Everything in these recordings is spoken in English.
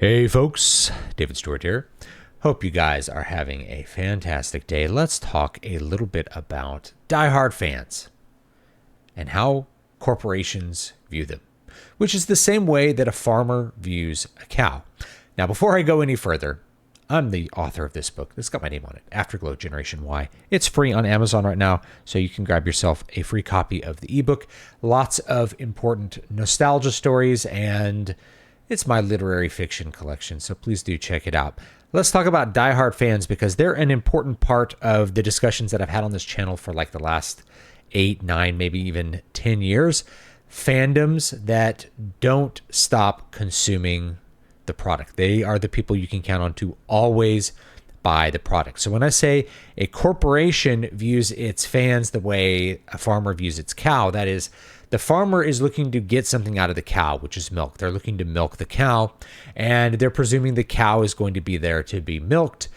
Hey folks, David Stewart here. Hope you guys are having a fantastic day. Let's talk a little bit about diehard fans and how corporations view them, which is the same way that a farmer views a cow. Now, before I go any further, I'm the author of this book. It's got my name on it, Afterglow Generation Y. It's free on Amazon right now, so you can grab yourself a free copy of the ebook. Lots of important nostalgia stories, and it's my literary fiction collection, so please do check it out. Let's talk about diehard fans because they're an important part of the discussions that I've had on this channel for like the last 8, 9, maybe even 10 years. Fandoms that don't stop consuming the product. They are the people you can count on to always buy the product. So when I say a corporation views its fans the way a farmer views its cow, that is, the farmer is looking to get something out of the cow, which is milk. They're looking to milk the cow, and they're presuming the cow is going to be there to be milked.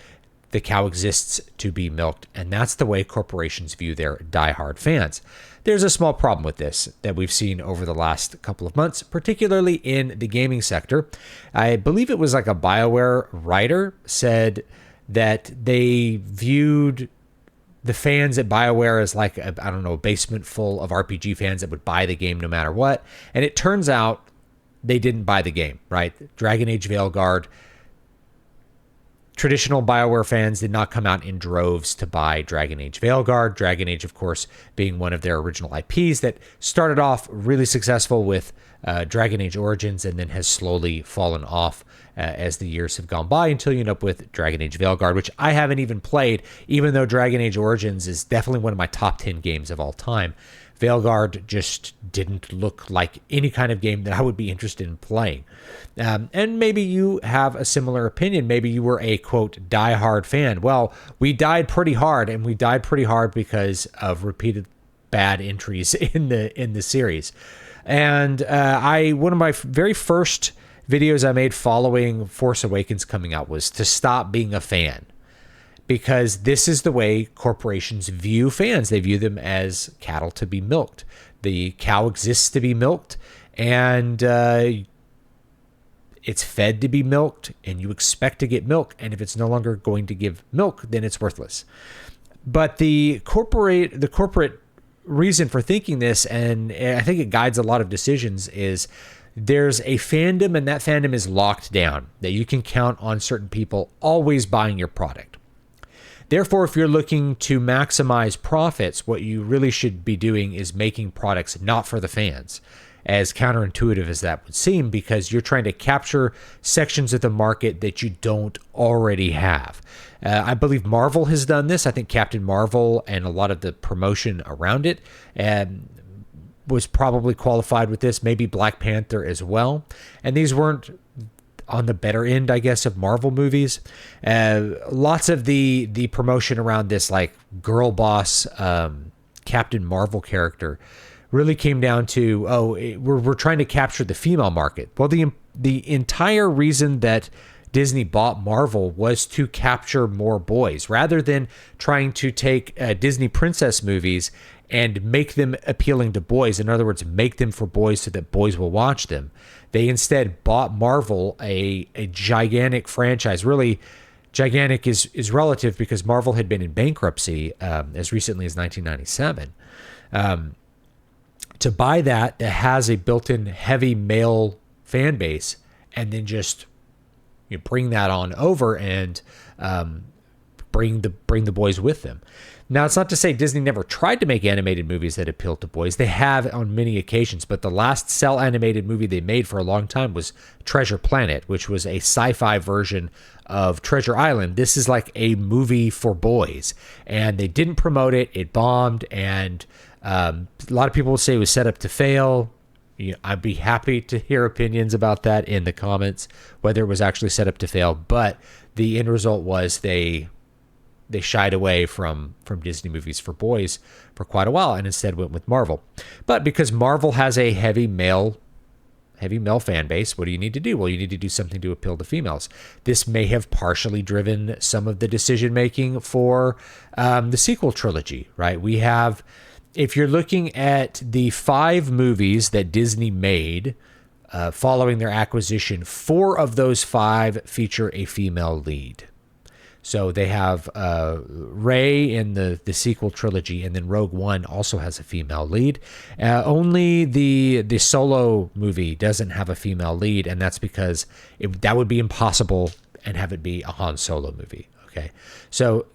The cow exists to be milked, and that's the way corporations view their diehard fans. There's a small problem with this that we've seen over the last couple of months, particularly in the gaming sector. I believe it was like a BioWare writer said that they viewed the fans at BioWare as like, a basement full of RPG fans that would buy the game no matter what. And it turns out they didn't buy the game, right? Dragon Age Veilguard, traditional BioWare fans did not come out in droves to buy Dragon Age Veilguard. Dragon Age, of course, being one of their original IPs that started off really successful with Dragon Age Origins and then has slowly fallen off as the years have gone by until you end up with Dragon Age Veilguard, which I haven't even played, even though Dragon Age Origins is definitely one of my top 10 games of all time. Veilguard just didn't look like any kind of game that I would be interested in playing. And maybe you have a similar opinion. Maybe you were a, quote, diehard fan. Well, we died pretty hard, and we died pretty hard because of repeated bad entries in the series. And one of my very first videos I made following Force Awakens coming out was to stop being a fan, because this is the way corporations view fans. They view them as cattle to be milked. The cow exists to be milked, and it's fed to be milked, and you expect to get milk. And if it's no longer going to give milk, then it's worthless. But the corporate reason for thinking this, and I think it guides a lot of decisions, is there's a fandom, and that fandom is locked down, that you can count on certain people always buying your product. Therefore, if you're looking to maximize profits, what you really should be doing is making products not for the fans, as counterintuitive as that would seem, because you're trying to capture sections of the market that you don't already have. I believe Marvel has done this. I think Captain Marvel and a lot of the promotion around it was probably qualified with this, maybe Black Panther as well. And these weren't on the better end, I guess, of Marvel movies. Lots of the promotion around this, like girl boss Captain Marvel character, really came down to, we're trying to capture the female market. Well, the entire reason that Disney bought Marvel was to capture more boys, rather than trying to take Disney princess movies and make them appealing to boys. In other words, make them for boys so that boys will watch them. They instead bought Marvel, a gigantic franchise. Really, gigantic is relative because Marvel had been in bankruptcy as recently as 1997. To buy that has a built-in heavy male fan base, and then just bring that on over and bring the boys with them. Now, it's not to say Disney never tried to make animated movies that appeal to boys. They have on many occasions, but the last cell animated movie they made for a long time was Treasure Planet, which was a sci-fi version of Treasure Island. This is like a movie for boys, and they didn't promote it. It bombed, and a lot of people will say it was set up to fail. I'd be happy to hear opinions about that in the comments, whether it was actually set up to fail. But the end result was they shied away from Disney movies for boys for quite a while and instead went with Marvel. But because Marvel has a heavy male fan base, what do you need to do? Well, you need to do something to appeal to females. This may have partially driven some of the decision making for the sequel trilogy, right? We have, if you're looking at the 5 movies that Disney made following their acquisition, 4 of those 5 feature a female lead. So they have Rey in the sequel trilogy, and then Rogue One also has a female lead. Only the Solo movie doesn't have a female lead, and that's because that would be impossible and have it be a Han Solo movie. Okay, so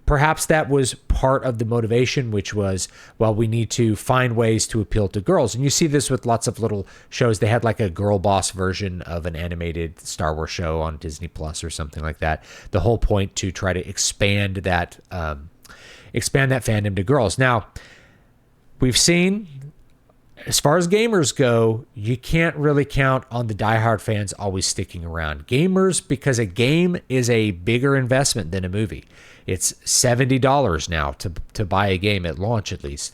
perhaps that was part of the motivation, which was, well, we need to find ways to appeal to girls. And you see this with lots of little shows. They had like a girl boss version of an animated Star Wars show on Disney Plus or something like that. The whole point to try to expand that fandom to girls. Now, we've seen, as far as gamers go, you can't really count on the diehard fans always sticking around. Gamers, because a game is a bigger investment than a movie. It's $70 now to buy a game at launch, at least.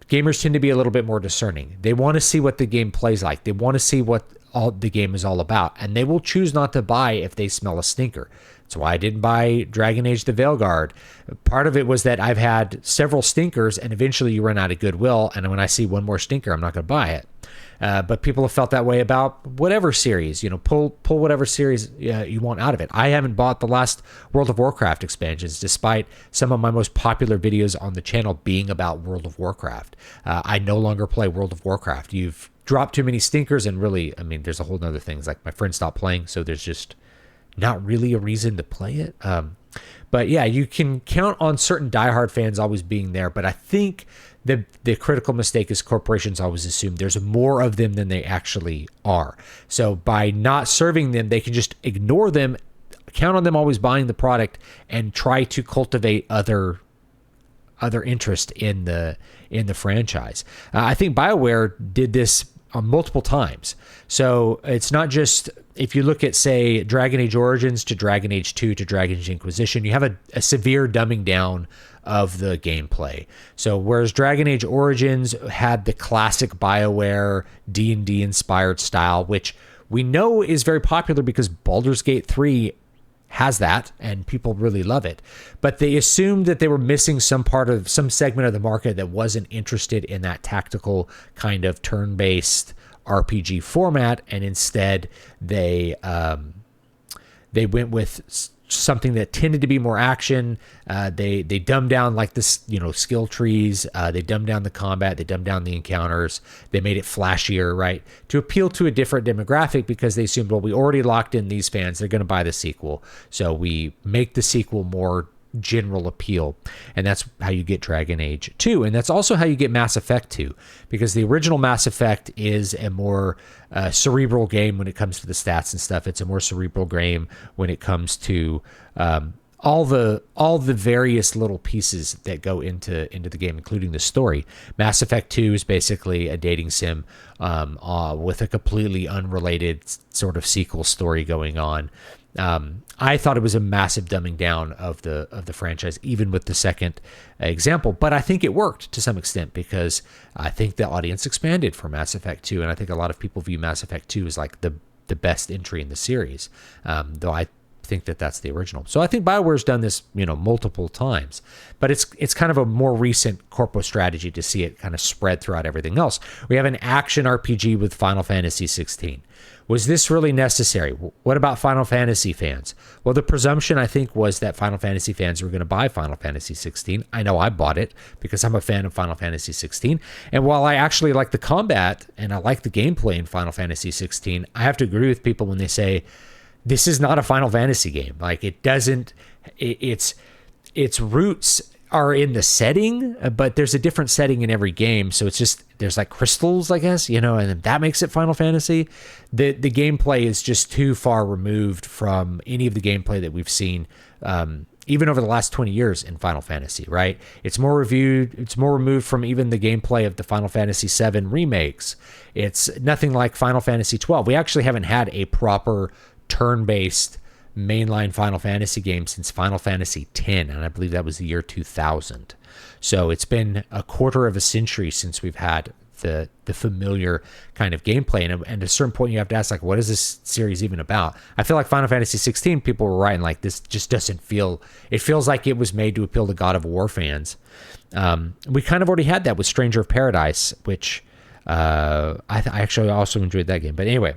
Gamers tend to be a little bit more discerning. They want to see what the game plays like. They want to see what all the game is all about. And they will choose not to buy if they smell a stinker. That's why I didn't buy Dragon Age the Veilguard. Part of it was that I've had several stinkers, and eventually you run out of goodwill. And when I see one more stinker, I'm not going to buy it. But people have felt that way about whatever series, pull whatever series you want out of it. I haven't bought the last World of Warcraft expansions, despite some of my most popular videos on the channel being about World of Warcraft. I no longer play World of Warcraft. You've dropped too many stinkers, and really, I mean, there's a whole nother things. Like my friend stopped playing, so there's just not really a reason to play it. But yeah, you can count on certain diehard fans always being there, but I think the critical mistake is corporations always assume there's more of them than they actually are. So by not serving them, they can just ignore them, count on them always buying the product, and try to cultivate other interest in the franchise. I think BioWare did this multiple times. So it's not just, if you look at, say, Dragon Age Origins to Dragon Age 2 to Dragon Age Inquisition, you have a severe dumbing down of the gameplay. So whereas Dragon Age Origins had the classic BioWare D&D inspired style, which we know is very popular because Baldur's Gate 3 has that and people really love it, but they assumed that they were missing some segment of the market that wasn't interested in that tactical kind of turn-based RPG format, and instead they went with something that tended to be more action. They dumbed down like this, skill trees. They dumbed down the combat. They dumbed down the encounters. They made it flashier, right, to appeal to a different demographic, because they assumed, well, we already locked in these fans. They're going to buy the sequel, so we make the sequel more general appeal. And that's how you get Dragon Age 2, and that's also how you get Mass Effect 2, because the original Mass Effect is a more cerebral game when it comes to the stats and stuff. It's a more cerebral game when it comes to all the various little pieces that go into the game, including the story. Mass Effect 2 is basically a dating sim with a completely unrelated sort of sequel story going on. I thought it was a massive dumbing down of the franchise, even with the second example. But I think it worked to some extent, because I think the audience expanded for Mass Effect 2, and I think a lot of people view Mass Effect 2 as like the best entry in the series, though I think that that's the original. So I think BioWare's done this, multiple times, but it's kind of a more recent corpo strategy to see it kind of spread throughout everything else. We have an action RPG with Final Fantasy 16. Was this really necessary? What about Final Fantasy fans? Well, the presumption, I think, was that Final Fantasy fans were going to buy Final Fantasy 16. I know I bought it because I'm a fan of Final Fantasy 16. And while I actually like the combat and I like the gameplay in Final Fantasy 16, I have to agree with people when they say, this is not a Final Fantasy game. Like, its roots are in the setting, but there's a different setting in every game. So it's just, there's like crystals, I guess, and that makes it Final Fantasy. The gameplay is just too far removed from any of the gameplay that we've seen, even over the last 20 years in Final Fantasy, right? It's more removed from even the gameplay of the Final Fantasy VII remakes. It's nothing like Final Fantasy 12. We actually haven't had a proper turn-based mainline Final Fantasy game since Final Fantasy X, and I believe that was the year 2000. So it's been a quarter of a century since we've had the familiar kind of gameplay, and at a certain point you have to ask, like, what is this series even about? I feel like Final Fantasy 16, people were writing like, this just doesn't feel, it feels like it was made to appeal to God of War fans. We kind of already had that with Stranger of Paradise, which I actually also enjoyed that game. But anyway,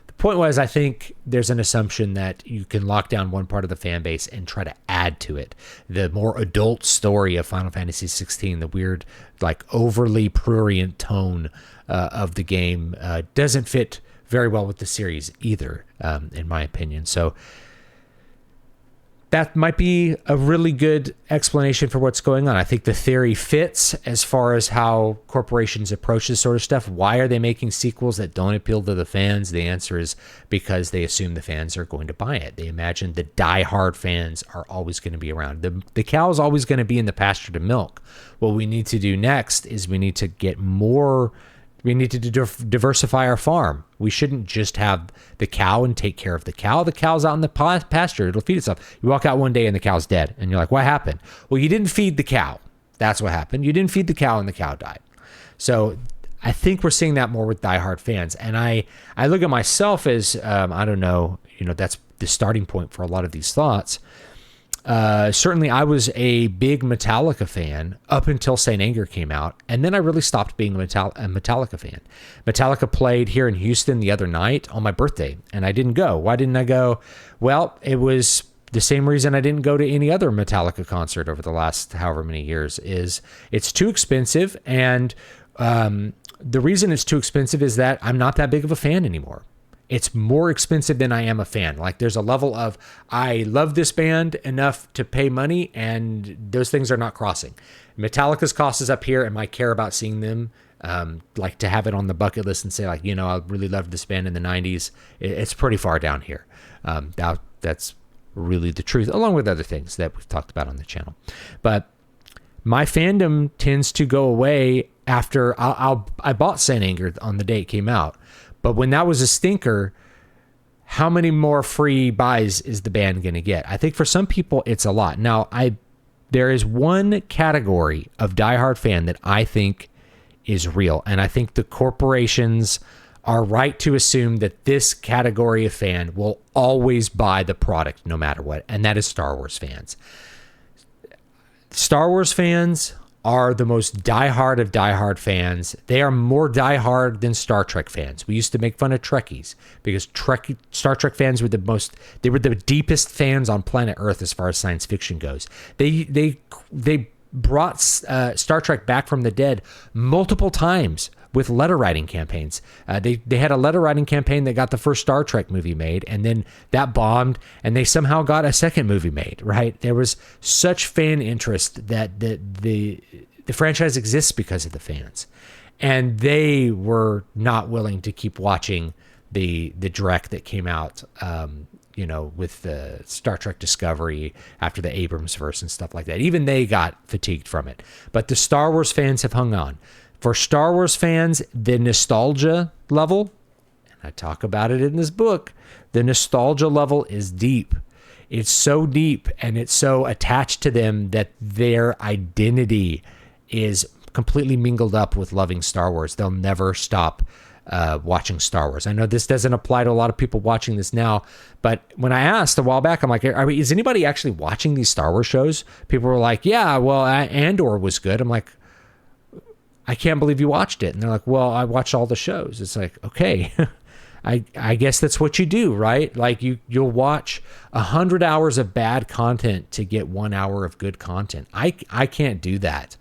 the point was, I think there's an assumption that you can lock down one part of the fan base and try to add to it. The more adult story of Final Fantasy 16, the weird, like overly prurient tone of the game doesn't fit very well with the series either, in my opinion. So that might be a really good explanation for what's going on. I think the theory fits as far as how corporations approach this sort of stuff. Why are they making sequels that don't appeal to the fans? The answer is because they assume the fans are going to buy it. They imagine the die-hard fans are always going to be around. The cow's always going to be in the pasture to milk. What we need to do next is we need to diversify our farm. We shouldn't just have the cow and take care of the cow. The cow's out in the pasture. It'll feed itself. You walk out one day and the cow's dead. And you're like, what happened? Well, you didn't feed the cow. That's what happened. You didn't feed the cow and the cow died. So I think we're seeing that more with diehard fans. And I look at myself as, I don't know, that's the starting point for a lot of these thoughts. Certainly I was a big Metallica fan up until Saint Anger came out, and then I really stopped being a Metallica fan. Metallica played here in Houston the other night on my birthday, and I didn't go. Why didn't I go? Well, it was the same reason I didn't go to any other Metallica concert over the last however many years. Is it's too expensive, and the reason it's too expensive is that I'm not that big of a fan anymore. It's more expensive than I am a fan. Like there's a level of, I love this band enough to pay money, and those things are not crossing. Metallica's cost is up here, and I care about seeing them. Like to have it on the bucket list and say like, I really loved this band in the 90s. It's pretty far down here. That's really the truth, along with other things that we've talked about on the channel. But my fandom tends to go away after I bought Saint Anger on the day it came out. But when that was a stinker, how many more free buys is the band going to get? I think for some people it's a lot. Now, there is one category of diehard fan that I think is real, and I think the corporations are right to assume that this category of fan will always buy the product no matter what, and that is Star Wars fans. Star Wars fans are the most diehard of diehard fans. They are more diehard than Star Trek fans. We used to make fun of Trekkies because Star Trek fans were they were the deepest fans on planet Earth as far as science fiction goes. They brought Star Trek back from the dead multiple times with letter writing campaigns. They had a letter writing campaign that got the first Star Trek movie made, and then that bombed, and they somehow got a second movie made, right? There was such fan interest that the franchise exists because of the fans. And they were not willing to keep watching the direct that came out, with the Star Trek Discovery after the Abrams verse and stuff like that. Even they got fatigued from it. But the Star Wars fans have hung on. For Star Wars fans, the nostalgia level, and I talk about it in this book, the nostalgia level is deep. It's so deep and it's so attached to them that their identity is completely mingled up with loving Star Wars. They'll never stop watching Star Wars. I know this doesn't apply to a lot of people watching this now, but when I asked a while back, I'm like, is anybody actually watching these Star Wars shows? People were like, yeah, well, Andor was good. I'm like, I can't believe you watched it. And they're like, well, I watched all the shows. It's like, okay, I guess that's what you do, right? Like you'll watch 100 hours of bad content to get 1 hour of good content. I can't do that.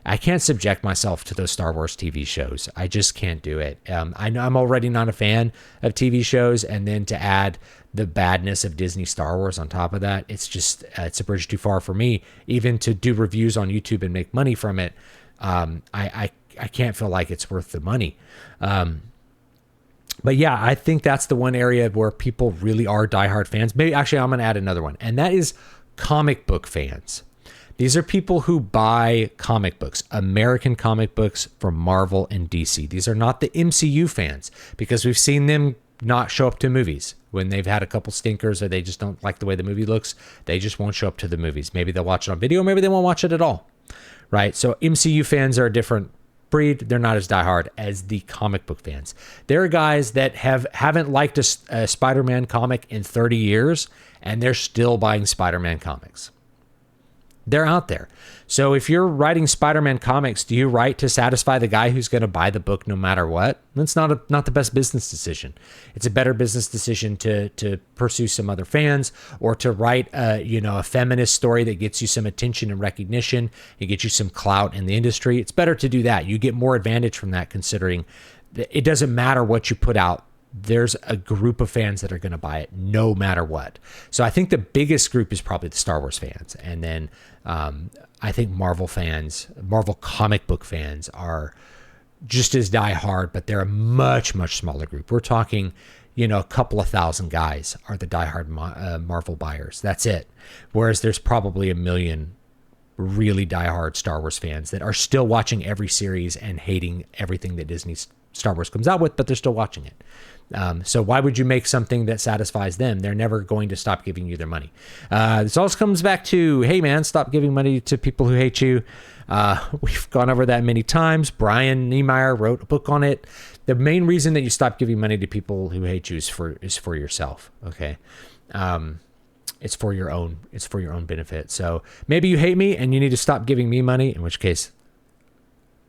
I can't subject myself to those Star Wars TV shows. I just can't do it. I know I'm already not a fan of TV shows, and then to add the badness of Disney Star Wars on top of that, it's just, it's a bridge too far for me. Even to do reviews on YouTube and make money from it, I can't feel like it's worth the money. But yeah, I think that's the one area where people really are diehard fans. Maybe actually I'm going to add another one, and that is comic book fans. These are people who buy comic books, American comic books from Marvel and DC. These are not the MCU fans, because we've seen them not show up to movies when they've had a couple stinkers or they just don't like the way the movie looks. They just won't show up to the movies. Maybe they'll watch it on video, maybe they won't watch it at all, right? So MCU fans are a different breed. They're not as diehard as the comic book fans. There are guys that haven't liked a Spider-Man comic in 30 years, and they're still buying Spider-Man comics. They're out there. So if you're writing Spider-Man comics, do you write to satisfy the guy who's going to buy the book no matter what? That's not the best business decision. It's a better business decision to pursue some other fans, or to write a feminist story that gets you some attention and recognition and gets you some clout in the industry. It's better to do that. You get more advantage from that, considering that it doesn't matter what you put out. There's a group of fans that are going to buy it no matter what. So I think the biggest group is probably the Star Wars fans. And then I think Marvel comic book fans are just as diehard, but they're a much, much smaller group. We're talking, a couple of thousand guys are the diehard Marvel buyers. That's it. Whereas there's probably a million really diehard Star Wars fans that are still watching every series and hating everything that Disney's Star Wars comes out with, but they're still watching it. So why would you make something that satisfies them? They're never going to stop giving you their money. This also comes back to, hey man, stop giving money to people who hate you. We've gone over that many times. Brian Niemeyer wrote a book on it. The main reason that you stop giving money to people who hate you is for yourself. Okay. It's for your own benefit. So maybe you hate me and you need to stop giving me money, in which case,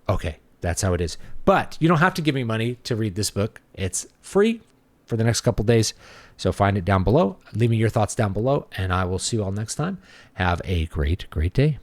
okay, that's how it is. But you don't have to give me money to read this book. It's free for the next couple days. So find it down below. Leave me your thoughts down below, and I will see you all next time. Have a great, great day.